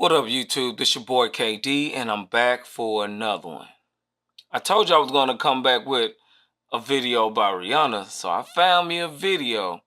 What up, YouTube? This your boy KD, and I'm back for another one. I told you I was going to come back with a video about Rihanna, so I found me a video,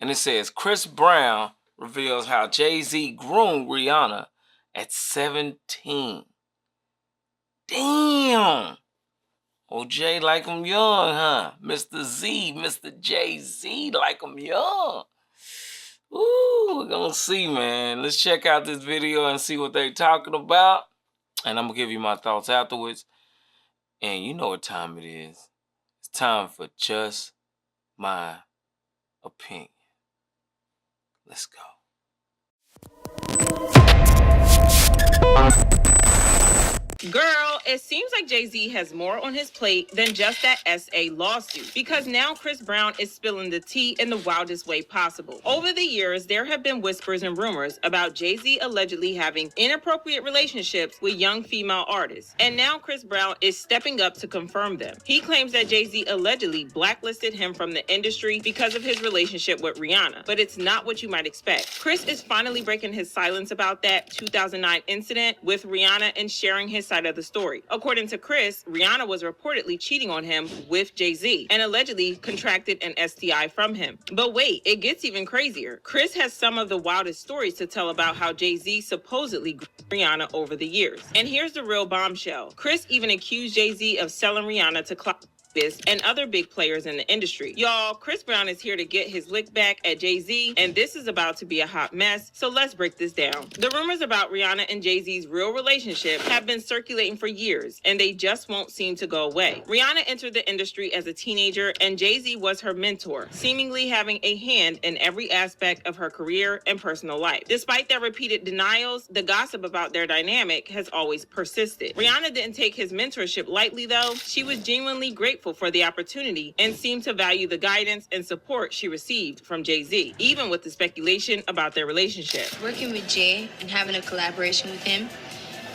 and it says Chris Brown reveals how Jay-Z groomed Rihanna at 17. Damn! OJ like him young, huh? Mr. Z, Mr. Jay-Z like him young. Ooh, we're gonna see, man. Let's check out this video and see what they talking about. And I'm gonna give you my thoughts afterwards. And you know what time it is. It's time for Just My Opinion. Let's go. Girl, it seems like Jay-Z has more on his plate than just that SA lawsuit, because now Chris Brown is spilling the tea in the wildest way possible. Over the years, there have been whispers and rumors about Jay-Z allegedly having inappropriate relationships with young female artists, and now Chris Brown is stepping up to confirm them. He claims that Jay-Z allegedly blacklisted him from the industry because of his relationship with Rihanna, but it's not what you might expect. Chris is finally breaking his silence about that 2009 incident with Rihanna and sharing his side of the story. According to Chris, Rihanna was reportedly cheating on him with Jay-Z and allegedly contracted an STI from him. But wait, it gets even crazier. Chris has some of the wildest stories to tell about how Jay-Z supposedly groomed Rihanna over the years. And here's the real bombshell. Chris even accused Jay-Z of selling Rihanna to and other big players in the industry. Y'all, Chris Brown is here to get his lick back at Jay-Z, and this is about to be a hot mess, so let's break this down. The rumors about Rihanna and Jay-Z's real relationship have been circulating for years, and they just won't seem to go away. Rihanna entered the industry as a teenager, and Jay-Z was her mentor, seemingly having a hand in every aspect of her career and personal life. Despite their repeated denials, the gossip about their dynamic has always persisted. Rihanna didn't take his mentorship lightly, though. She was genuinely grateful for the opportunity and seemed to value the guidance and support she received from Jay-Z, even with the speculation about their relationship. Working with Jay and having a collaboration with him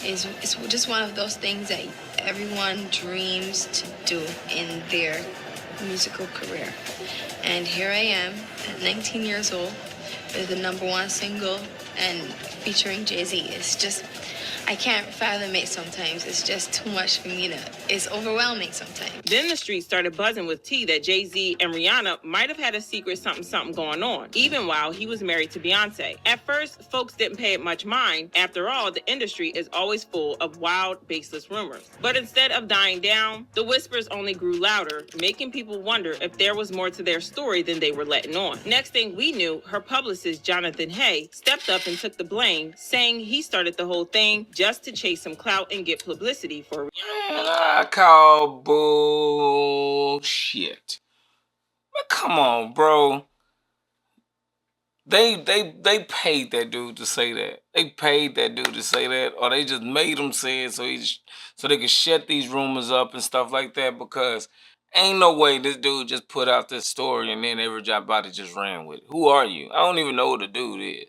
is just one of those things that everyone dreams to do in their musical career. And here I am at 19 years old with the #1 single and featuring Jay-Z. It's just, I can't fathom it sometimes. It's just too much for me it's overwhelming sometimes. Then the street started buzzing with tea that Jay-Z and Rihanna might have had a secret something going on, even while he was married to Beyonce. At first, folks didn't pay it much mind. After all, the industry is always full of wild, baseless rumors. But instead of dying down, the whispers only grew louder, making people wonder if there was more to their story than they were letting on. Next thing we knew, her publicist, Jonathan Hay, stepped up and took the blame, saying he started the whole thing just to chase some clout and get publicity for Man, I call bullshit. But come on, bro. They paid that dude to say that. They paid that dude to say that, or they just made him say it so they could shut these rumors up and stuff like that. Because ain't no way this dude just put out this story and then everybody just ran with it. Who are you? I don't even know who the dude is.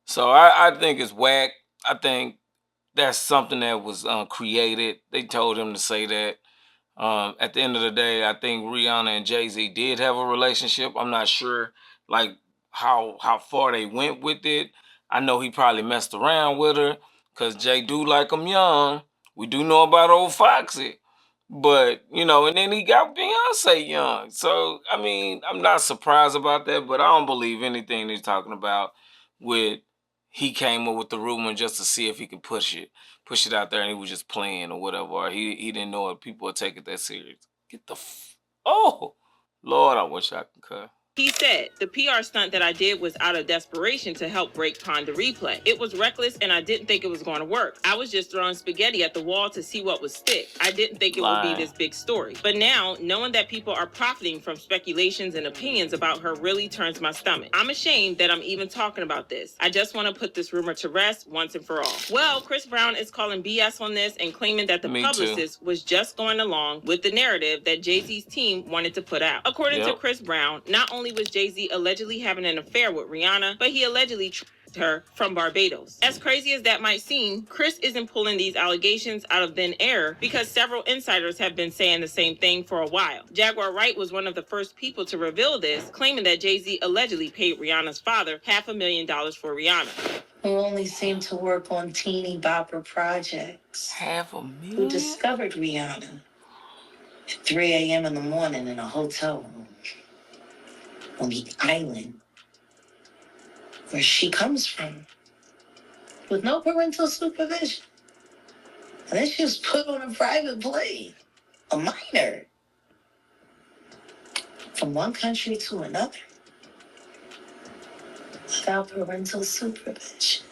So I think it's whack. I think that's something that was created. They told him to say that. At the end of the day, I think Rihanna and Jay-Z did have a relationship. I'm not sure like how far they went with it. I know he probably messed around with her because Jay do like him young. We do know about old Foxy. But, you know, and then he got Beyonce young. So, I mean, I'm not surprised about that, but I don't believe anything they're talking about with he came up with the rumor just to see if he could push it out there, and he was just playing or whatever. Or he didn't know if people would take it that serious. Get the oh, Lord, I wish I could cut. He said, the PR stunt that I did was out of desperation to help break Pond to Replay. It was reckless and I didn't think it was going to work. I was just throwing spaghetti at the wall to see what would stick. I didn't think it would be this big story. But now, knowing that people are profiting from speculations and opinions about her really turns my stomach. I'm ashamed that I'm even talking about this. I just want to put this rumor to rest once and for all. Well, Chris Brown is calling BS on this and claiming that the publicist was just going along with the narrative that Jay-Z's team wanted to put out. According to Chris Brown, not only was Jay-Z allegedly having an affair with Rihanna, but he allegedly her from Barbados. As crazy as that might seem, Chris isn't pulling these allegations out of thin air because several insiders have been saying the same thing for a while. Jaguar Wright was one of the first people to reveal this, claiming that Jay-Z allegedly paid Rihanna's father $500,000 for Rihanna. who only seemed to work on teeny bopper projects, $500,000. who discovered Rihanna at 3 a.m. in the morning in a hotel room on the island where she comes from, with no parental supervision. And then she was put on a private plane, a minor, from one country to another, without parental supervision.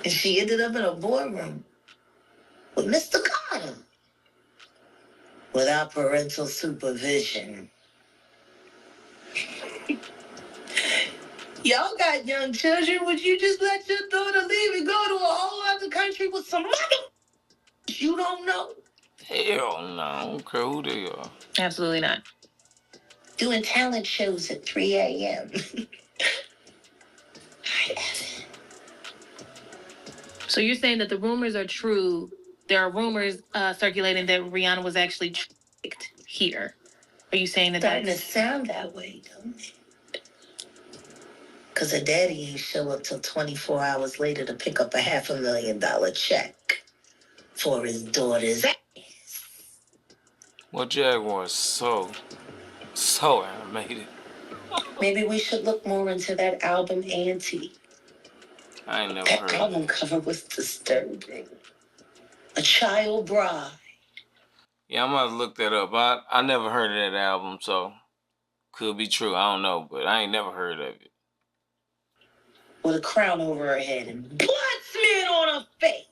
And she ended up in a boardroom with Mr. Carter, without parental supervision. Y'all got young children. Would you just let your daughter leave and go to a whole other country with some mother you don't know? Hell no, I don't care who they are. Absolutely not. Doing talent shows at 3 a.m. So you're saying that the rumors are true. There are rumors circulating that Rihanna was actually tricked here. Are you saying that Starting to that's... sound that way, don't it? Because her daddy ain't show up till 24 hours later to pick up a $500,000 check for his daughter's ass. Well, Jaguar is so animated. Maybe we should look more into that album, Auntie. I ain't never That heard of album it. cover was disturbing. A child bride. Yeah, I'm gonna look that up. I never heard of that album, so could be true. I don't know, but I ain't never heard of it. With a crown over her head and blood smeared on her face.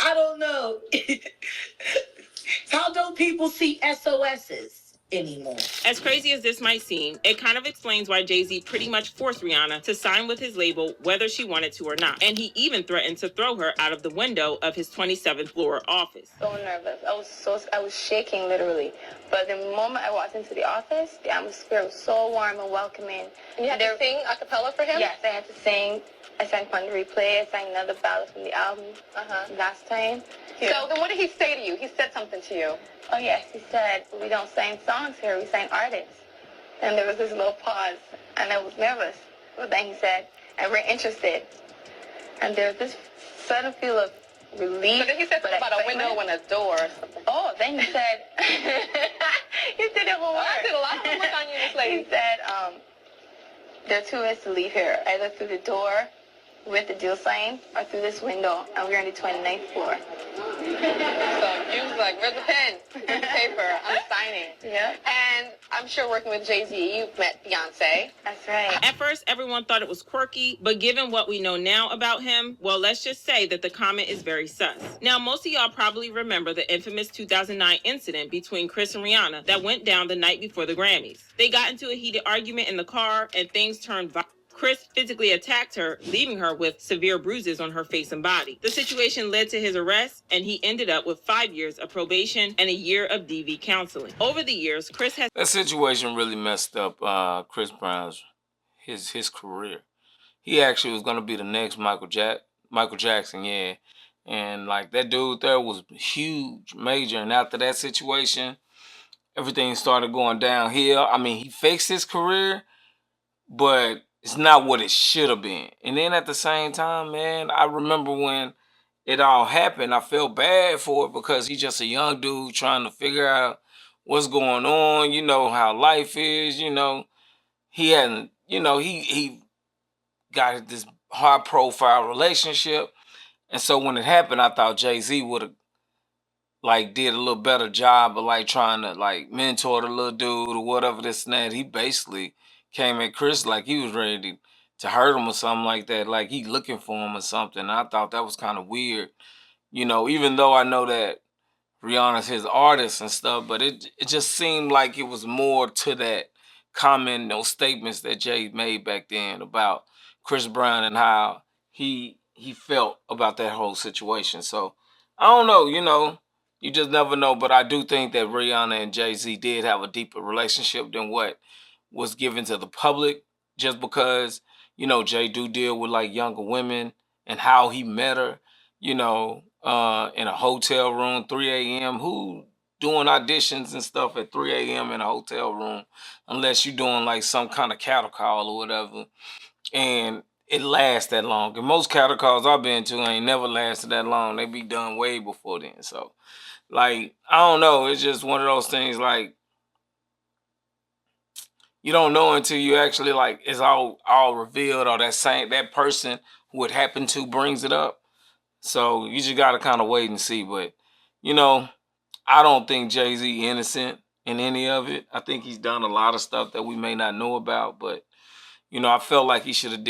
I don't know. How don't people see SOSs anymore? As crazy as this might seem, it kind of explains why Jay-Z pretty much forced Rihanna to sign with his label whether she wanted to or not. And he even threatened to throw her out of the window of his 27th floor office. So nervous. I was shaking literally. But the moment I walked into the office, the atmosphere was so warm and welcoming. And you had to sing a cappella for him? Yes, I had to sing. I sang Fun to Replay. I sang another ballad from the album last time. Yeah. So then what did he say to you? He said something to you. Oh, yes. He said, we don't sing songs here. We sing artists. And there was this little pause. And I was nervous. But then he said, and we're interested. And there was this sudden feel of relief. But then he said something about a window and a door or something. Oh, then he said, he did it one word. I did a lot of homework on you, Miss Lady. He said, there are two ways to leave here, either through the door with the deal sign or through this window, and we're on the 29th floor. So you was like, where's the pen? Where's the paper? I'm signing. Yeah. And I'm sure working with Jay-Z, you've met Beyonce. That's right. At first, everyone thought it was quirky, but given what we know now about him, well, let's just say that the comment is very sus. Now, most of y'all probably remember the infamous 2009 incident between Chris and Rihanna that went down the night before the Grammys. They got into a heated argument in the car, and things turned violent. Chris physically attacked her, leaving her with severe bruises on her face and body. The situation led to his arrest, and he ended up with 5 years of probation and a year of DV counseling. Over the years, Chris has... That situation really messed up Chris Brown's his career. He actually was gonna be the next Michael Jackson, yeah. And like that dude there was huge, major, and after that situation, everything started going downhill. I mean, he fixed his career, but it's not what it should have been. And then at the same time, man, I remember when it all happened, I felt bad for it because he's just a young dude trying to figure out what's going on, you know, how life is, you know. He hadn't, you know, he got this high profile relationship. And so when it happened, I thought Jay-Z would have like did a little better job of like trying to like mentor the little dude or whatever this and that. He basically came at Chris like he was ready to hurt him or something like that, like he looking for him or something. I thought that was kind of weird, you know, even though I know that Rihanna's his artist and stuff, but it just seemed like it was more to that comment, those statements that Jay made back then about Chris Brown and how he felt about that whole situation. So I don't know, you know, you just never know. But I do think that Rihanna and Jay-Z did have a deeper relationship than what was given to the public, just because, you know, Jay do deal with like younger women and how he met her, you know, in a hotel room, 3 a.m. Who doing auditions and stuff at 3 a.m. in a hotel room unless you're doing like some kind of cattle call or whatever. And it lasts that long. And most cattle calls I've been to ain't never lasted that long. They be done way before then. So, like, I don't know. It's just one of those things, like, you don't know until you actually, like, it's all revealed, or that person who it happened to brings it up. So you just gotta kind of wait and see. But, you know, I don't think Jay-Z innocent in any of it. I think he's done a lot of stuff that we may not know about. But, you know, I felt like he should have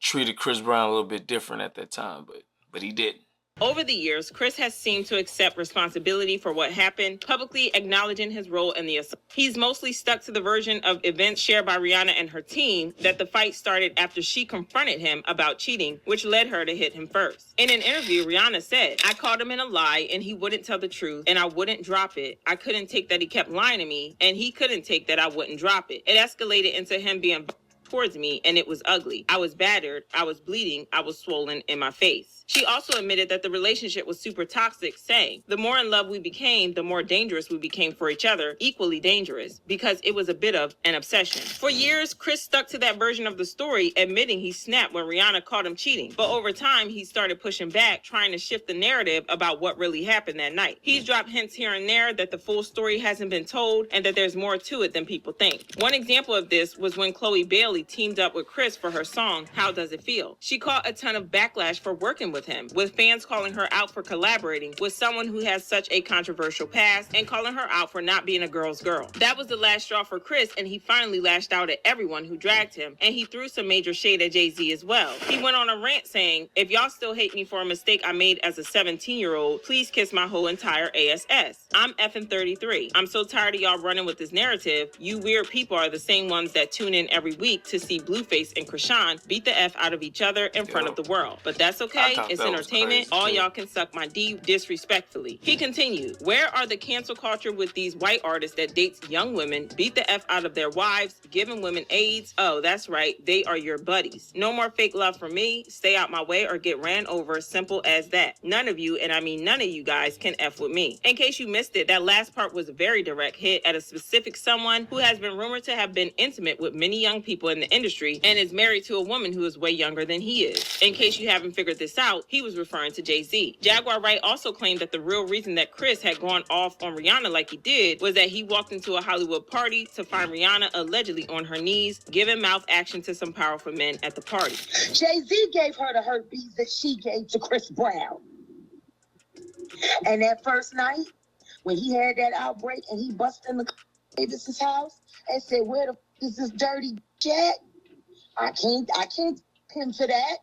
treated Chris Brown a little bit different at that time, but he didn't. Over the years, Chris has seemed to accept responsibility for what happened, publicly acknowledging his role in the assault. He's mostly stuck to the version of events shared by Rihanna and her team, that the fight started after she confronted him about cheating, which led her to hit him first. In an interview, Rihanna said, "I caught him in a lie and he wouldn't tell the truth and I wouldn't drop it. I couldn't take that he kept lying to me and he couldn't take that I wouldn't drop it. It escalated into him being towards me and it was ugly. I was battered, I was bleeding, I was swollen in my face." She also admitted that the relationship was super toxic, saying, "The more in love we became, the more dangerous we became for each other, equally dangerous, because it was a bit of an obsession." For years, Chris stuck to that version of the story, admitting he snapped when Rihanna caught him cheating. But over time, he started pushing back, trying to shift the narrative about what really happened that night. He's dropped hints here and there that the full story hasn't been told and that there's more to it than people think. One example of this was when Chloe Bailey teamed up with Chris for her song, How Does It Feel? She caught a ton of backlash for working with him, with fans calling her out for collaborating with someone who has such a controversial past and calling her out for not being a girl's girl. That was the last straw for Chris, and he finally lashed out at everyone who dragged him, and he threw some major shade at Jay-Z as well. He went on a rant saying, "If y'all still hate me for a mistake I made as a 17-year-old, please kiss my whole entire ASS. I'm effing 33. I'm so tired of y'all running with this narrative. You weird people are the same ones that tune in every week to see Blueface and Krishan beat the F out of each other in front of the world. But that's okay. It's entertainment. All y'all can suck my D disrespectfully." He continued, "Where are the cancel culture with these white artists that dates young women, beat the F out of their wives, giving women AIDS? Oh, that's right. They are your buddies. No more fake love for me. Stay out my way or get ran over. Simple as that. None of you, and I mean none of you guys, can F with me." In case you missed it, that last part was a very direct hit at a specific someone who has been rumored to have been intimate with many young people in the industry and is married to a woman who is way younger than he is. In case you haven't figured this out, he was referring to Jay-Z. Jaguar Wright also claimed that the real reason that Chris had gone off on Rihanna like he did was that he walked into a Hollywood party to find Rihanna allegedly on her knees, giving mouth action to some powerful men at the party. Jay-Z gave her the herpes that she gave to Chris Brown. And that first night, when he had that outbreak and he busted in the Davis's house and said, "Where the f is this dirty jet? I can't him for that."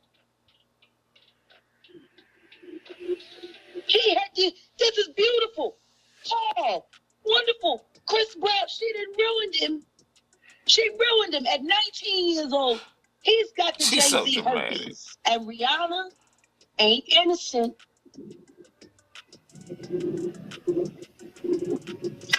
He had this is beautiful, tall, wonderful. Chris Brown, she done ruined him. She ruined him at 19 years old. He's got the Jay-Z herpes. And Rihanna ain't innocent.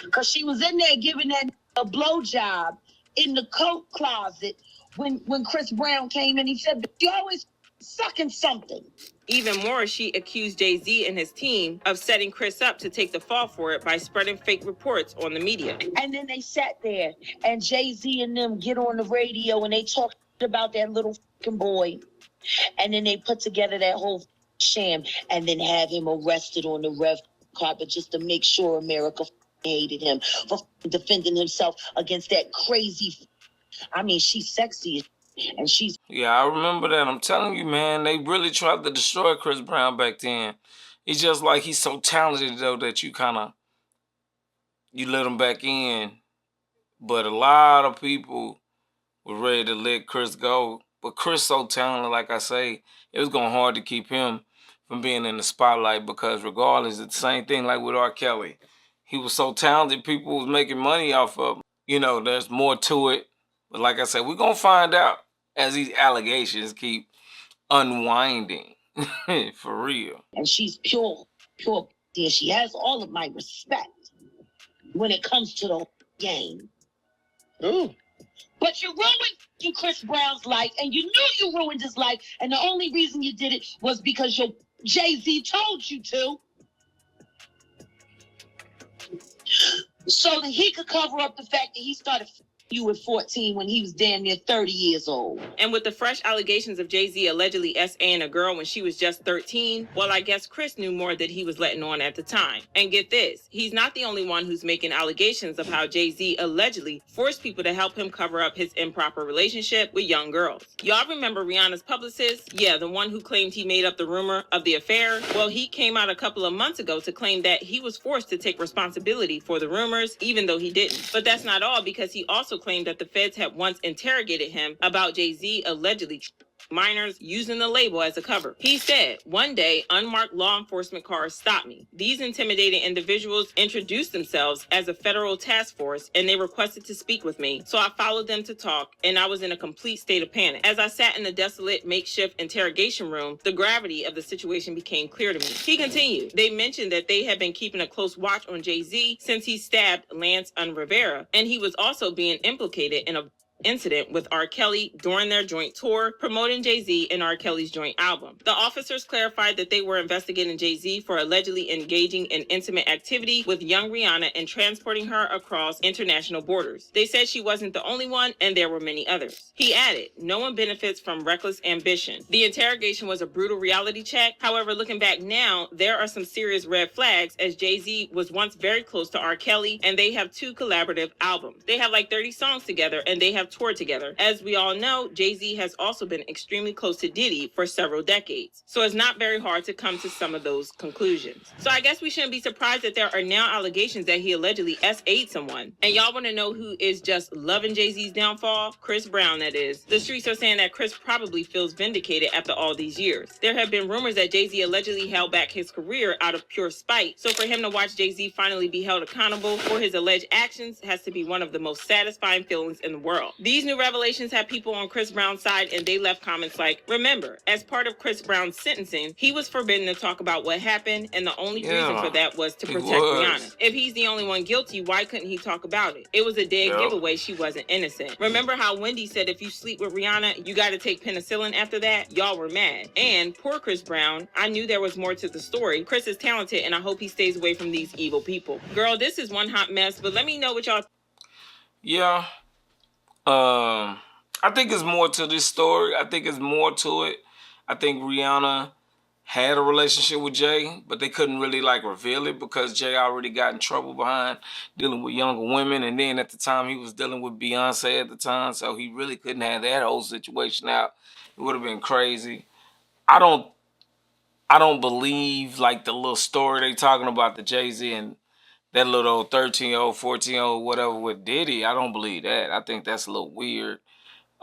Because she was in there giving that a blowjob in the coat closet when Chris Brown came in. He said, "You always sucking something." Even more, she accused Jay-Z and his team of setting Chris up to take the fall for it by spreading fake reports on the media. And then they sat there and Jay-Z and them get on the radio and they talk about that little fucking boy. And then they put together that whole sham and then have him arrested on the red carpet just to make sure America hated him for defending himself against that crazy. I mean, she's sexy and she's. Yeah, I remember that. I'm telling you, man, they really tried to destroy Chris Brown back then. It's just like he's so talented, though, that you let him back in. But a lot of people were ready to let Chris go. But Chris so talented, like I say, it was going hard to keep him from being in the spotlight because regardless, it's the same thing like with R. Kelly. He was so talented, people was making money off of him. You know, there's more to it. But like I said, we're going to find out as these allegations keep unwinding. For real. And she's pure. She has all of my respect when it comes to the game. Ooh. But you ruined Chris Brown's life, and you knew you ruined his life, and the only reason you did it was because your Jay-Z told you to. so that he could cover up the fact that he started you at 14 when he was damn near 30 years old. And with the fresh allegations of Jay-Z allegedly SAing a girl when she was just 13, well, I guess Chris knew more that he was letting on at the time. And get this, he's not the only one who's making allegations of how Jay-Z allegedly forced people to help him cover up his improper relationship with young girls. Y'all remember Rihanna's publicist? Yeah, the one who claimed he made up the rumor of the affair? Well, he came out a couple of months ago to claim that he was forced to take responsibility for the rumors, even though he didn't. But that's not all, because he also claimed that the feds had once interrogated him about Jay-Z allegedly minors using the label as a cover. He said, "One day, unmarked law enforcement cars stopped me. These intimidating individuals introduced themselves as a federal task force and they requested to speak with me. So I followed them to talk and I was in a complete state of panic. As I sat in the desolate makeshift interrogation room, the gravity of the situation became clear to me." He continued, "They mentioned that they had been keeping a close watch on Jay-Z since he stabbed Lance Rivera, and he was also being implicated in a incident with R. Kelly during their joint tour promoting Jay-Z and R. Kelly's joint album. The officers clarified that they were investigating Jay-Z for allegedly engaging in intimate activity with young Rihanna and transporting her across international borders. They said she wasn't the only one and there were many others." He added, "No one benefits from reckless ambition." The interrogation was a brutal reality check. However, looking back now, there are some serious red flags, as Jay-Z was once very close to R. Kelly and they have 2 collaborative albums. They have like 30 songs together and they have toured together. As we all know, Jay-Z has also been extremely close to Diddy for several decades. So it's not very hard to come to some of those conclusions. So I guess we shouldn't be surprised that there are now allegations that he allegedly SA'd someone. And y'all want to know who is just loving Jay-Z's downfall? Chris Brown, that is. The streets are saying that Chris probably feels vindicated after all these years. There have been rumors that Jay-Z allegedly held back his career out of pure spite. So for him to watch Jay-Z finally be held accountable for his alleged actions has to be one of the most satisfying feelings in the world. These new revelations have people on Chris Brown's side, and they left comments like, "Remember, as part of Chris Brown's sentencing, he was forbidden to talk about what happened, and the only reason for that was to protect Rihanna. If he's the only one guilty, why couldn't he talk about it? It was a dead giveaway she wasn't innocent." Remember how Wendy said if you sleep with Rihanna, you gotta take penicillin after that? Y'all were mad. And poor Chris Brown, I knew there was more to the story. Chris is talented, and I hope he stays away from these evil people. Girl, this is one hot mess, but let me know what y'all... Yeah. I think it's more to this story. I think it's more to it. I think Rihanna had a relationship with Jay, but they couldn't really like reveal it because Jay already got in trouble behind dealing with younger women, and then at the time he was dealing with Beyonce at the time, so he really couldn't have that whole situation out. It would have been crazy. I don't believe like the little story they talking about, the Jay-Z and that little old 13-year-old, 14-year-old, whatever with Diddy. I don't believe that. I think that's a little weird.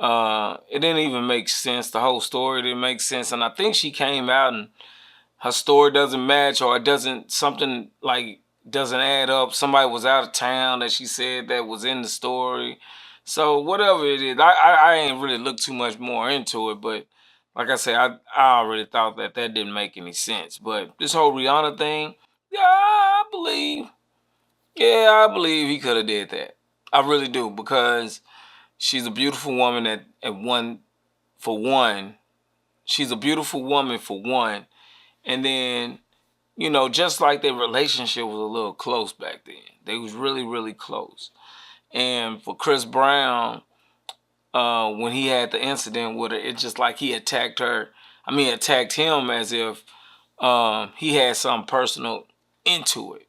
It didn't even make sense. The whole story didn't make sense. And I think she came out and her story doesn't match, or it doesn't, something like doesn't add up. Somebody was out of town that she said that was in the story. So whatever it is, I ain't really looked too much more into it, but like I said, I already thought that didn't make any sense. But this whole Rihanna thing, yeah, I believe he could have did that. I really do, because she's a beautiful woman she's a beautiful woman for one. And then, just like their relationship was a little close back then. They was really, really close. And for Chris Brown, when he had the incident with her, it's just like he attacked him as if he had something personal into it,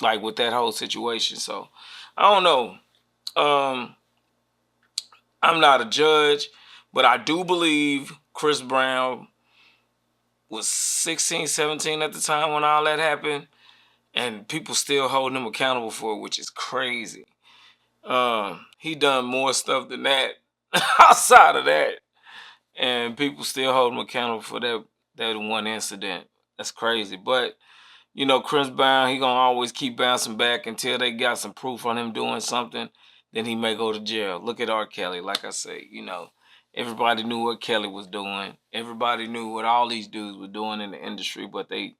like with that whole situation. So, I don't know. I'm not a judge, but I do believe Chris Brown was 16, 17 at the time when all that happened, and people still holding him accountable for it, which is crazy. He done more stuff than that outside of that, and people still hold him accountable for that one incident. That's crazy. But Chris Brown, he gonna always keep bouncing back until they got some proof on him doing something. Then he may go to jail. Look at R. Kelly. Like I say, everybody knew what Kelly was doing. Everybody knew what all these dudes were doing in the industry, but they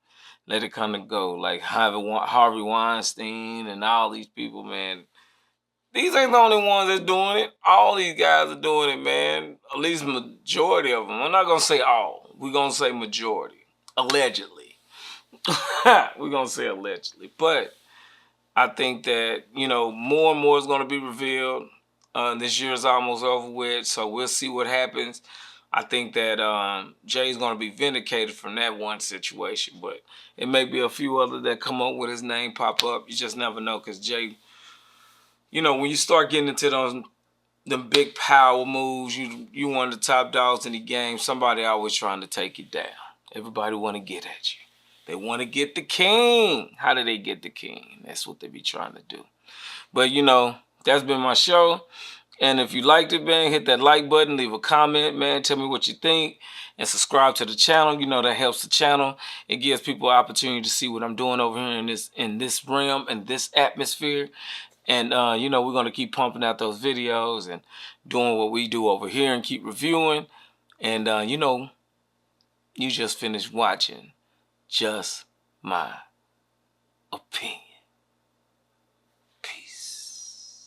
let it kind of go. Like Harvey Weinstein and all these people, man. These ain't the only ones that's doing it. All these guys are doing it, man. At least majority of them. I'm not going to say all. We're going to say majority. Allegedly. We're going to say allegedly. But I think that, you know, more and more is going to be revealed. This year is almost over with, so we'll see what happens. I think that Jay's going to be vindicated from that one situation, but it may be a few others that come up with his name pop up. You just never know, because Jay, you know, when you start getting into those them big power moves, you one of the top dogs in the game. Somebody always trying to take you down. Everybody want to get at you. They want to get the king. How do they get the king? That's what they be trying to do. But, you know, that's been my show. And if you liked it, man, hit that like button, leave a comment, man. Tell me what you think, and subscribe to the channel. You know, that helps the channel. It gives people an opportunity to see what I'm doing over here in this realm and this atmosphere. And, you know, we're going to keep pumping out those videos and doing what we do over here and keep reviewing. And, you know, you just finished watching Just My Opinion.